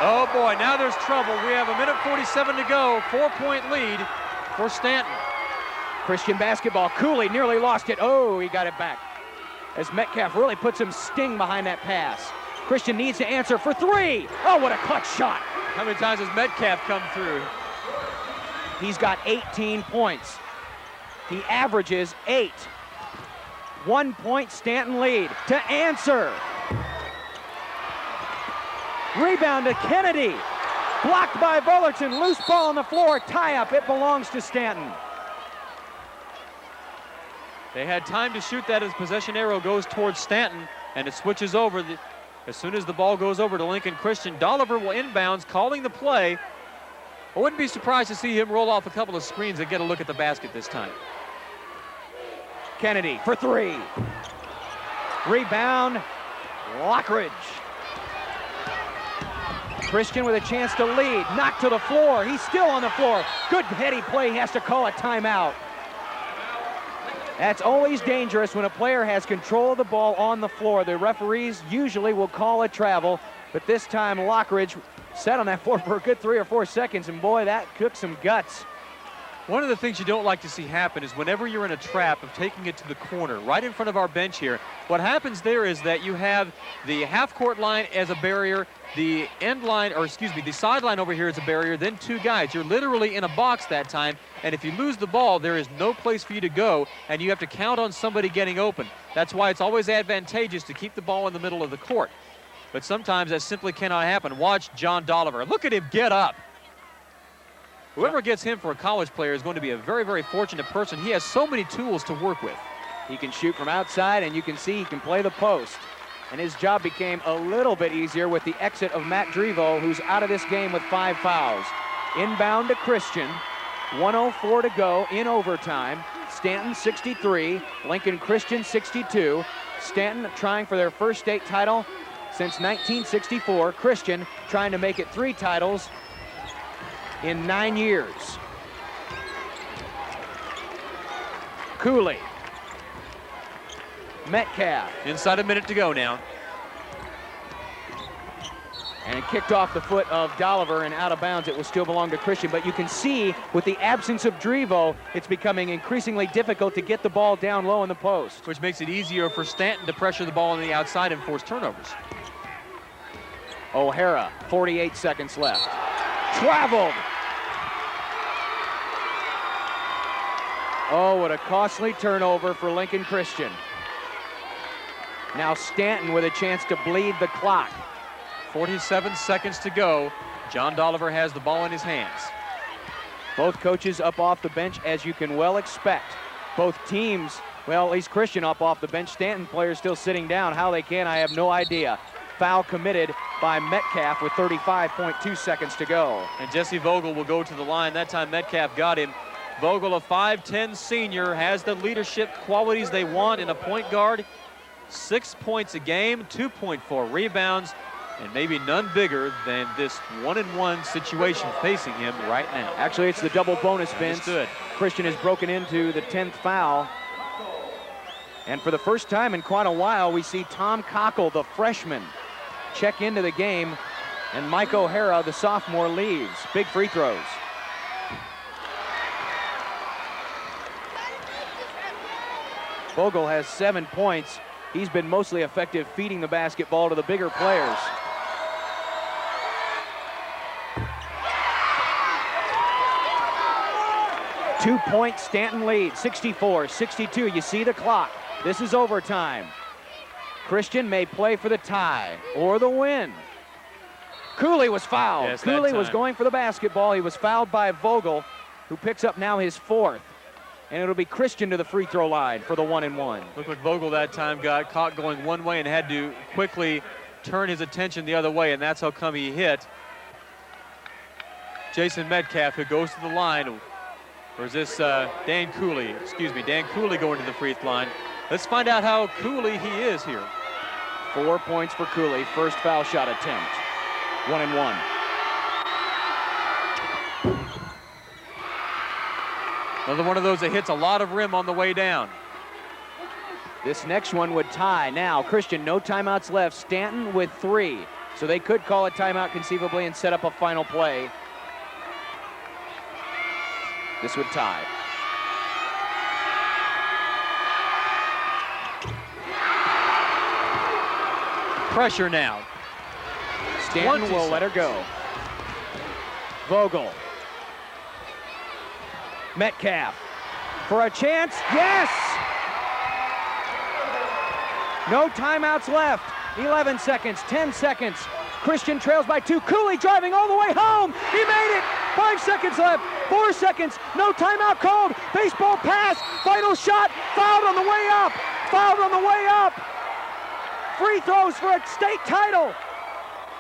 Oh boy, now there's trouble. We have 1:47 to go. 4-point lead for Stanton. Christian basketball. Cooley nearly lost it. Oh, he got it back. As Metcalf really put some sting behind that pass. Christian needs to answer for 3. Oh, what a clutch shot. How many times has Metcalf come through? He's got 18 points. He averages 8. 1 point Stanton lead to answer. Rebound to Kennedy. Blocked by Vollertson. Loose ball on the floor. Tie up. It belongs to Stanton. They had time to shoot that as possession arrow goes towards Stanton, and it switches over. As soon as the ball goes over to Lincoln Christian, Dolliver will inbounds, calling the play. I wouldn't be surprised to see him roll off a couple of screens and get a look at the basket this time. Kennedy for 3. Rebound, Lockridge. Christian with a chance to lead. Knocked to the floor. He's still on the floor. Good heady play. He has to call a timeout. That's always dangerous when a player has control of the ball on the floor. The referees usually will call a travel, but this time Lockridge sat on that floor for a good 3 or 4 seconds, and boy, that took some guts. One of the things you don't like to see happen is whenever you're in a trap of taking it to the corner, right in front of our bench here, what happens there is that you have the half-court line as a barrier, the end line, or excuse me, the sideline over here is a barrier, then 2 guys. You're literally in a box that time, and if you lose the ball, there is no place for you to go, and you have to count on somebody getting open. That's why it's always advantageous to keep the ball in the middle of the court. But sometimes that simply cannot happen. Watch John Dolliver. Look at him get up. Whoever gets him for a college player is going to be a very, very fortunate person. He has so many tools to work with. He can shoot from outside, and you can see he can play the post. And his job became a little bit easier with the exit of Matt Drevo, who's out of this game with 5 fouls. Inbound to Christian. 1:04 to go in overtime. Stanton 63, Lincoln Christian 62. Stanton trying for their first state title since 1964. Christian trying to make it 3 titles in 9 years. Cooley. Metcalf. Inside a minute to go now. And it kicked off the foot of Dolliver and out of bounds. It will still belong to Christian, but you can see with the absence of Drevo, it's becoming increasingly difficult to get the ball down low in the post. Which makes it easier for Stanton to pressure the ball on the outside and force turnovers. O'Hara, 48 seconds left. Traveled. Oh, what a costly turnover for Lincoln Christian. Now Stanton with a chance to bleed the clock. 47 seconds to go. John Dolliver has the ball in his hands. Both coaches up off the bench, as you can well expect. Both teams, well, at least Christian up off the bench. Stanton players still sitting down. How they can, I have no idea. Foul committed by Metcalf with 35.2 seconds to go. And Jesse Vogel will go to the line. That time Metcalf got him. Vogel, a 5'10 senior, has the leadership qualities they want in a point guard. 6 points a game, 2.4 rebounds, and maybe none bigger than this 1-and-1 situation facing him right now. Actually, it's the double bonus, Vince. Understood. Christian has broken into the 10th foul. And for the first time in quite a while, we see Tom Cockle, the freshman, check into the game, and Mike O'Hara, the sophomore, leaves. Big free throws. Vogel has 7 points. He's been mostly effective feeding the basketball to the bigger players. Two-point Stanton lead, 64-62. You see the clock. This is overtime. Christian may play for the tie or the win. Cooley was fouled. Yes, Cooley was going for the basketball. He was fouled by Vogel, who picks up now his 4th. And it'll be Christian to the free throw line for the 1-and-1. Looked like Vogel that time got caught going one way and had to quickly turn his attention the other way, and that's how come he hit Jason Metcalf, who goes to the line. Or is this Dan Cooley? Excuse me, Dan Cooley going to the free throw line. Let's find out how Cooley he is here. 4 points for Cooley. First foul shot attempt. 1-and-1. Another one of those that hits a lot of rim on the way down. This next one would tie. Now, Christian, no timeouts left. Stanton with 3. So they could call a timeout conceivably and set up a final play. This would tie. Pressure now. Stanton will let her go. Vogel. Metcalf for a chance. Yes! No timeouts left. 11 seconds, 10 seconds. Christian trails by 2. Cooley driving all the way home. He made it. 5 seconds left. 4 seconds. No timeout called. Baseball pass. Final shot. Fouled on the way up. Fouled on the way up. Free throws for a state title.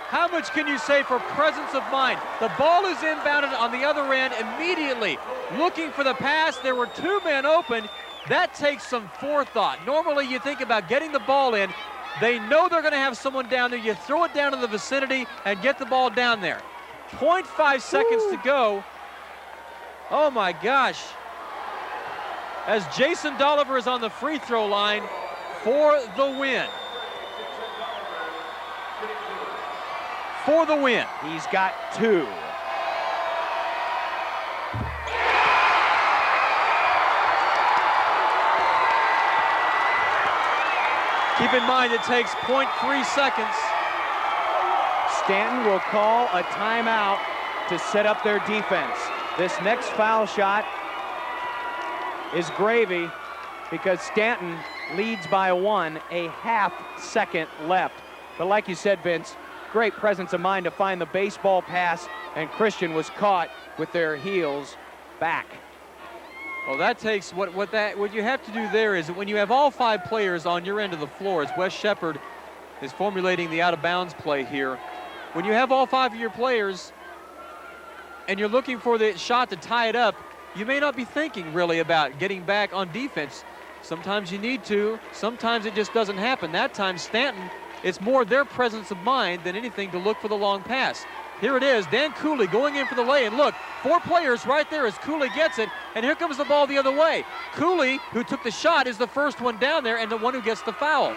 How much can you say for presence of mind? The ball is inbounded on the other end immediately. Looking for the pass. There were 2 men open. That takes some forethought. Normally you think about getting the ball in. They know they're going to have someone down there. You throw it down in the vicinity and get the ball down there. 0.5 seconds to go. Oh my gosh. As Jason Dolliver is on the free throw line for the win. For the win. He's got 2. Keep in mind it takes 0.3 seconds. Stanton will call a timeout to set up their defense. This next foul shot is gravy because Stanton leads by 1, a half second left. But like you said, Vince, great presence of mind to find the baseball pass, and Christian was caught with their heels back. Well, that takes what you have to do there is that when you have all 5 players on your end of the floor, as Wes Shepard is formulating the out of bounds play here, when you have all 5 of your players and you're looking for the shot to tie it up, you may not be thinking really about getting back on defense. Sometimes you need to, sometimes it just doesn't happen. That time, Stanton, it's more their presence of mind than anything to look for the long pass. Here it is, Dan Cooley going in for the lay, and look, 4 players right there as Cooley gets it, and here comes the ball the other way. Cooley, who took the shot, is the first one down there and the one who gets the foul.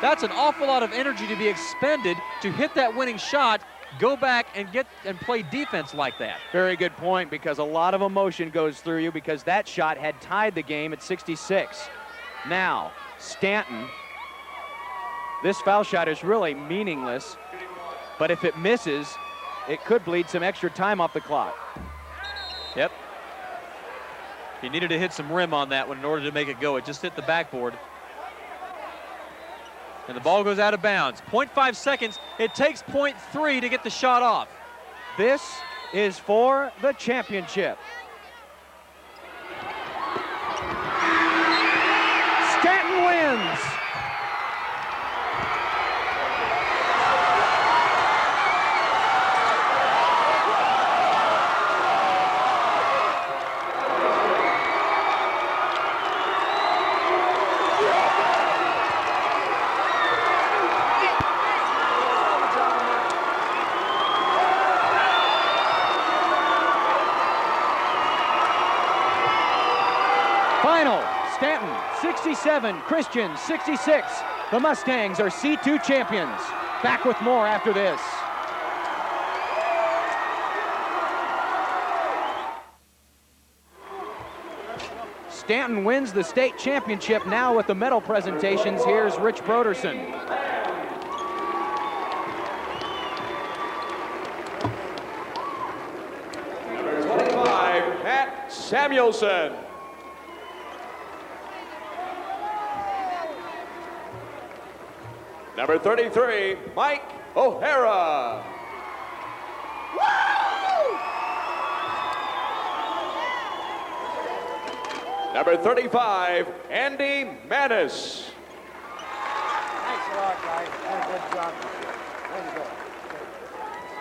That's an awful lot of energy to be expended to hit that winning shot, go back and play defense like that. Very good point, because a lot of emotion goes through you, because that shot had tied the game at 66. Now, Stanton, this foul shot is really meaningless, but if it misses, it could bleed some extra time off the clock. Yep. He needed to hit some rim on that one in order to make it go. It just hit the backboard. And the ball goes out of bounds. 0.5 seconds. It takes 0.3 to get the shot off. This is for the championship. Stanton wins. Final, Stanton 67, Christian 66. The Mustangs are C2 champions. Back with more after this. Stanton wins the state championship. Now with the medal presentations, here's Rich Broderson. Number 25, Matt Samuelson. Number 33, Mike O'Hara. Number 35, Andy Manis. Thanks a lot, guys. Good job. Way to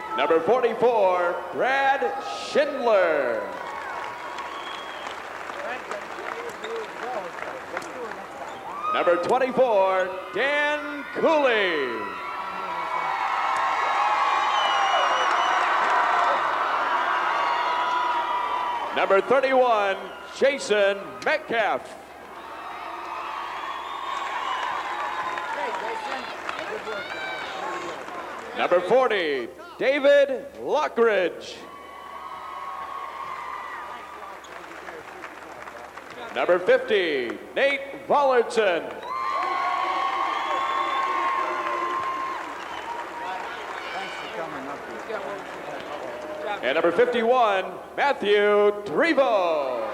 go. Number 44, Brad Schindler. Number 24, Dan Cooley. Number 31, Jason Metcalf. Number 40, David Lockridge. Number 50, Nate Vollertson. And number 51, Matthew Trevo.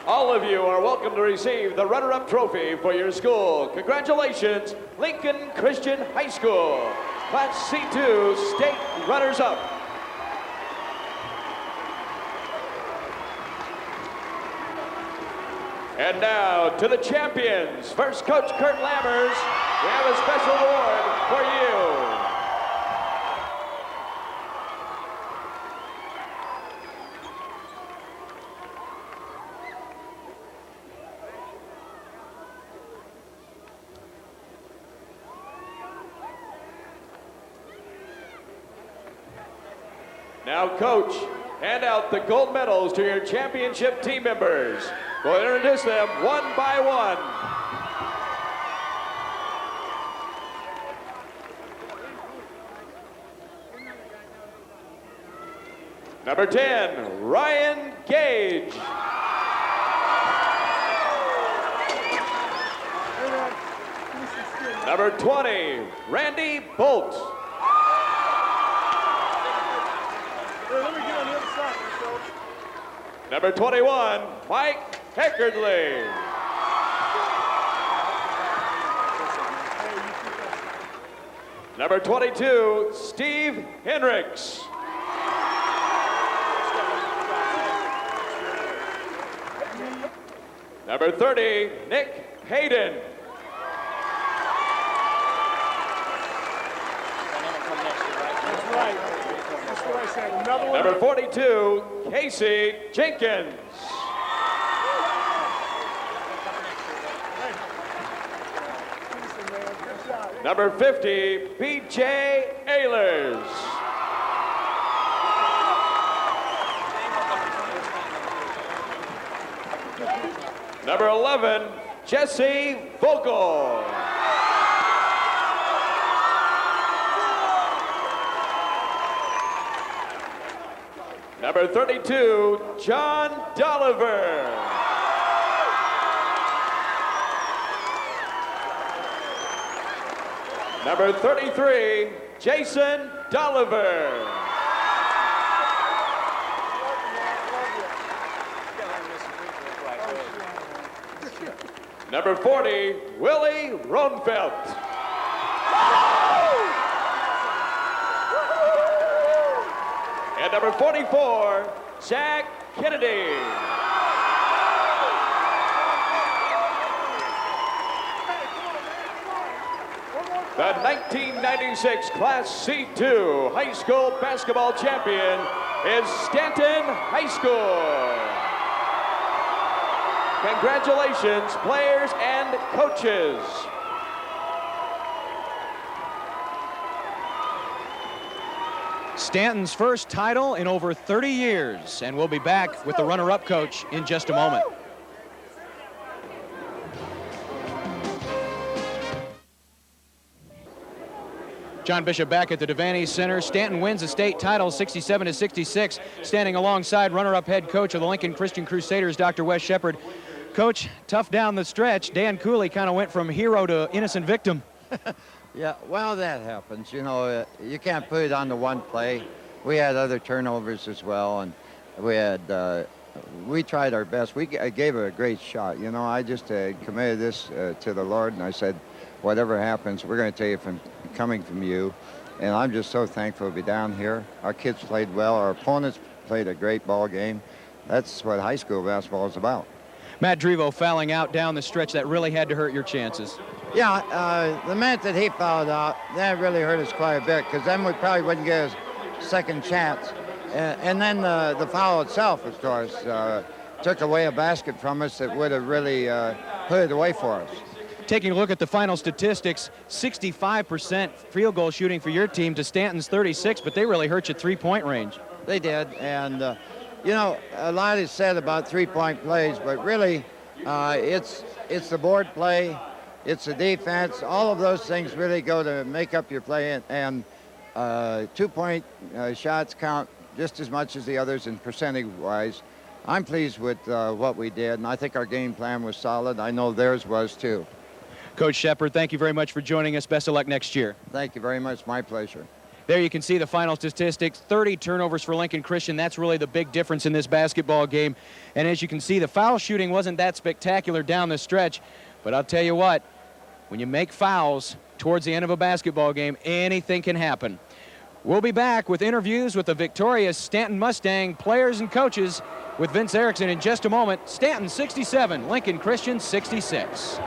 All of you are welcome to receive the runner-up trophy for your school. Congratulations, Lincoln Christian High School. Class C2 state runners-up. And now to the champions. First, Coach Kurt Lammers, we have a special award for you. Now, Coach, hand out the gold medals to your championship team members. We'll introduce them one by one. Number 10, Ryan Gage. Number 20, Randy Bolt. Number 21, Mike Heckardley. Number 22, Steve Henricks. Number 30, Nick Hayden. right. That's what I said. Another one. Number 42, Casey Jenkins. Good job. Number 50, B.J. Ehlers. Number 11, Jesse Vogel. Number 32, John Dolliver. Number 33, Jason Dolliver. Number 40, Willie Ronfelt. And number 44, Zach Kennedy. The 1996 Class C2 high school basketball champion is Stanton High School. Congratulations, players and coaches. Stanton's first title in over 30 years, and we'll be back with the runner-up coach in just a moment. John Bishop back at the Devaney Center. Stanton wins the state title 67-66, standing alongside runner-up head coach of the Lincoln Christian Crusaders, Dr. Wes Shepard. Coach, tough down the stretch. Dan Cooley kind of went from hero to innocent victim. Yeah, well, that happens. You know, you can't put it on the one play. We had other turnovers as well, and we tried our best. I gave it a great shot. You know, I just committed this to the Lord, and I said, whatever happens, we're going to take it coming from you. And I'm just so thankful to be down here. Our kids played well. Our opponents played a great ball game. That's what high school basketball is about. Matt Drevo fouling out down the stretch. That really had to hurt your chances. Yeah, the minute that he fouled out, that really hurt us quite a bit, because then we probably wouldn't get a second chance. And then the foul itself, of course, took away a basket from us that would have really put it away for us. Taking a look at the final statistics, 65% field goal shooting for your team to Stanton's 36, but they really hurt you three-point range. They did, and you know, a lot is said about three-point plays, but really it's the board play, it's the defense. All of those things really go to make up your play, and two-point shots count just as much as the others in percentage-wise. I'm pleased with what we did, and I think our game plan was solid. I know theirs was too. Coach Shepard, thank you very much for joining us. Best of luck next year. Thank you very much. My pleasure. There you can see the final statistics, 30 turnovers for Lincoln Christian. That's really the big difference in this basketball game. And as you can see, the foul shooting wasn't that spectacular down the stretch. But I'll tell you what, when you make fouls towards the end of a basketball game, anything can happen. We'll be back with interviews with the victorious Stanton Mustang players and coaches with Vince Erickson in just a moment. Stanton 67, Lincoln Christian 66.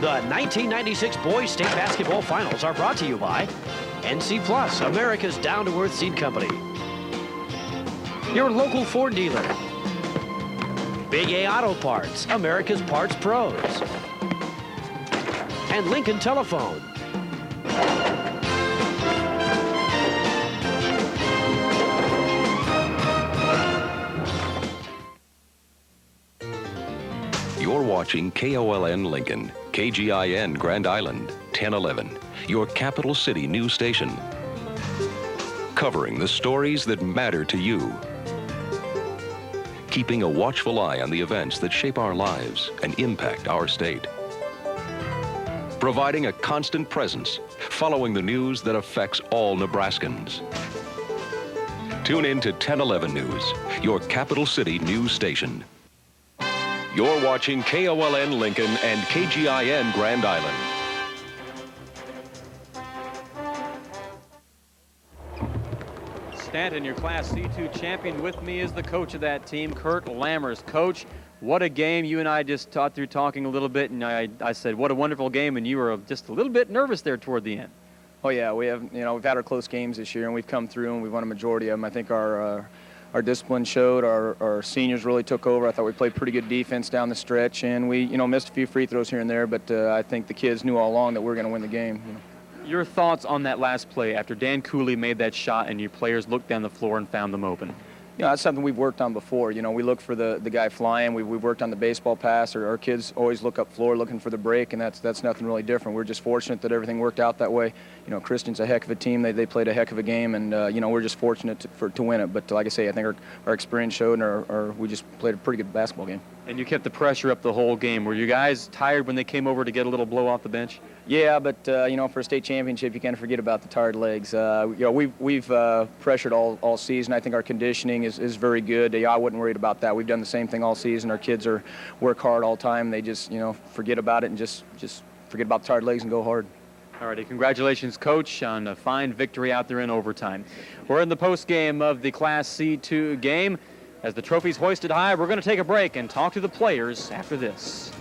The 1996 Boys State Basketball Finals are brought to you by NC Plus, America's down-to-earth seed company. Your local Ford dealer. Big A Auto Parts, America's parts pros. And Lincoln Telephone. You're watching KOLN Lincoln, KGIN Grand Island, 1011, your capital city news station. Covering the stories that matter to you. Keeping a watchful eye on the events that shape our lives and impact our state. Providing a constant presence, following the news that affects all Nebraskans. Tune in to 1011 News, your capital city news station. You're watching KOLN Lincoln and KGIN Grand Island. Stanton, your Class C2 champion. With me is the coach of that team, Kurt Lammers. Coach, what a game. You and I just talked through talking a little bit, and I said, what a wonderful game, and you were just a little bit nervous there toward the end. Oh yeah, we've had our close games this year, and we've come through and we've won a majority of them. I think our discipline showed. Our seniors really took over. I thought we played pretty good defense down the stretch, and we missed a few free throws here and there, but I think the kids knew all along that we were going to win the game. Your thoughts on that last play after Dan Cooley made that shot and your players looked down the floor and found them open? That's something we've worked on before. We look for the guy flying. We've worked on the baseball pass. Our kids always look up floor looking for the break, and that's nothing really different. We're just fortunate that everything worked out that way. Christian's a heck of a team. They played a heck of a game, and we're just fortunate to win it. But like I say, I think our experience showed, and we just played a pretty good basketball game. And you kept the pressure up the whole game. Were you guys tired when they came over to get a little blow off the bench? Yeah, but for a state championship, you can't forget about the tired legs. We've pressured all season. I think our conditioning is very good. I wasn't worried about that. We've done the same thing all season. Our kids work hard all the time. They just forget about it and just forget about the tired legs and go hard. All righty, congratulations, Coach, on a fine victory out there in overtime. We're in the post game of the Class C2 game. As the trophy's hoisted high, we're going to take a break and talk to the players after this.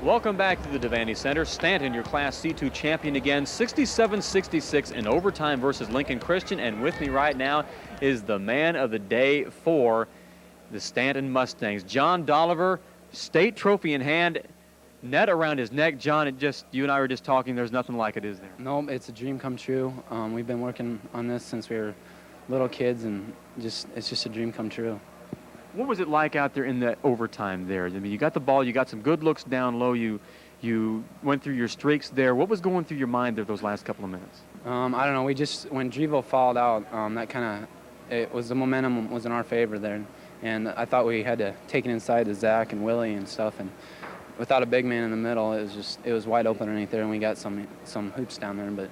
Welcome back to the Devaney Center. Stanton, your Class C2 champion again, 67-66 in overtime versus Lincoln Christian. And with me right now is the man of the day for the Stanton Mustangs, John Dolliver, state trophy in hand, net around his neck. John, you and I were just talking, there's nothing like it, is there? No, it's a dream come true. We've been working on this since we were little kids, and it's just a dream come true. What was it like out there in that overtime there? I mean, you got the ball, you got some good looks down low, you went through your streaks there. What was going through your mind there those last couple of minutes? I don't know. When Drevo fouled out, the momentum was in our favor there. And I thought we had to take it inside to Zach and Willie and stuff. And without a big man in the middle, it was wide open underneath there, and we got some hoops down there. But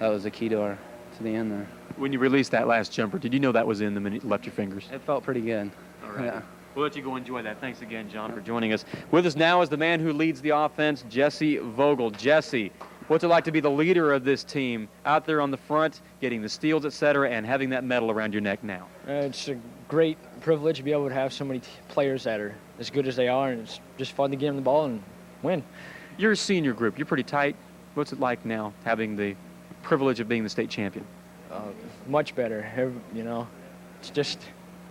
that was the key to the end there. When you released that last jumper, did you know that was in the minute you left your fingers? It felt pretty good. All right. Yeah. We'll let you go enjoy that. Thanks again, John, for joining us. With us now is the man who leads the offense, Jesse Vogel. Jesse, what's it like to be the leader of this team out there on the front, getting the steals, et cetera, and having that medal around your neck now? It's a great privilege to be able to have so many players that are as good as they are, and it's just fun to give them the ball and win. You're a senior group. You're pretty tight. What's it like now having the privilege of being the state champion? Much better.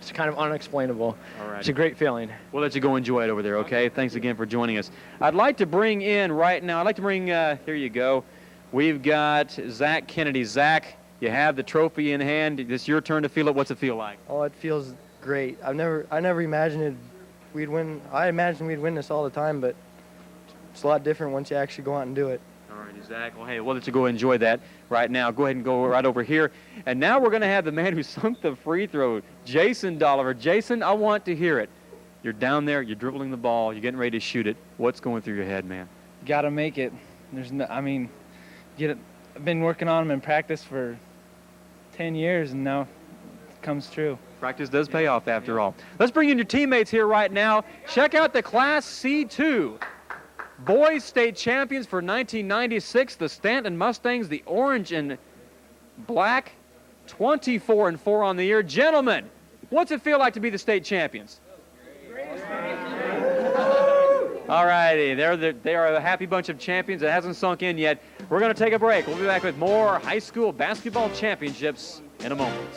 It's kind of unexplainable. All right. It's a great feeling. We'll let you go enjoy it over there, okay? Thanks again for joining us. I'd like to bring in right now, here you go. We've got Zach Kennedy. Zach, you have the trophy in hand. It's your turn to feel it. What's it feel like? Oh, it feels great. I never imagined we'd win. I imagined we'd win this all the time, but it's a lot different once you actually go out and do it. All right, Zach. Well, hey, we'll let you go enjoy that right now. Go ahead and go right over here. And now we're going to have the man who sunk the free throw, Jason Dolliver. Jason, I want to hear it. You're down there. You're dribbling the ball. You're getting ready to shoot it. What's going through your head, man? Got to make it. I've been working on them in practice for 10 years, and now it comes true. Practice does pay off after all. Let's bring in your teammates here right now. Check out the Class C2. Boys state champions for 1996, the Stanton Mustangs, the orange and black, 24-4 on the year. Gentlemen, what's it feel like to be the state champions? All righty, they are a happy bunch of champions. It hasn't sunk in yet. We're going to take a break. We'll be back with more high school basketball championships in a moment.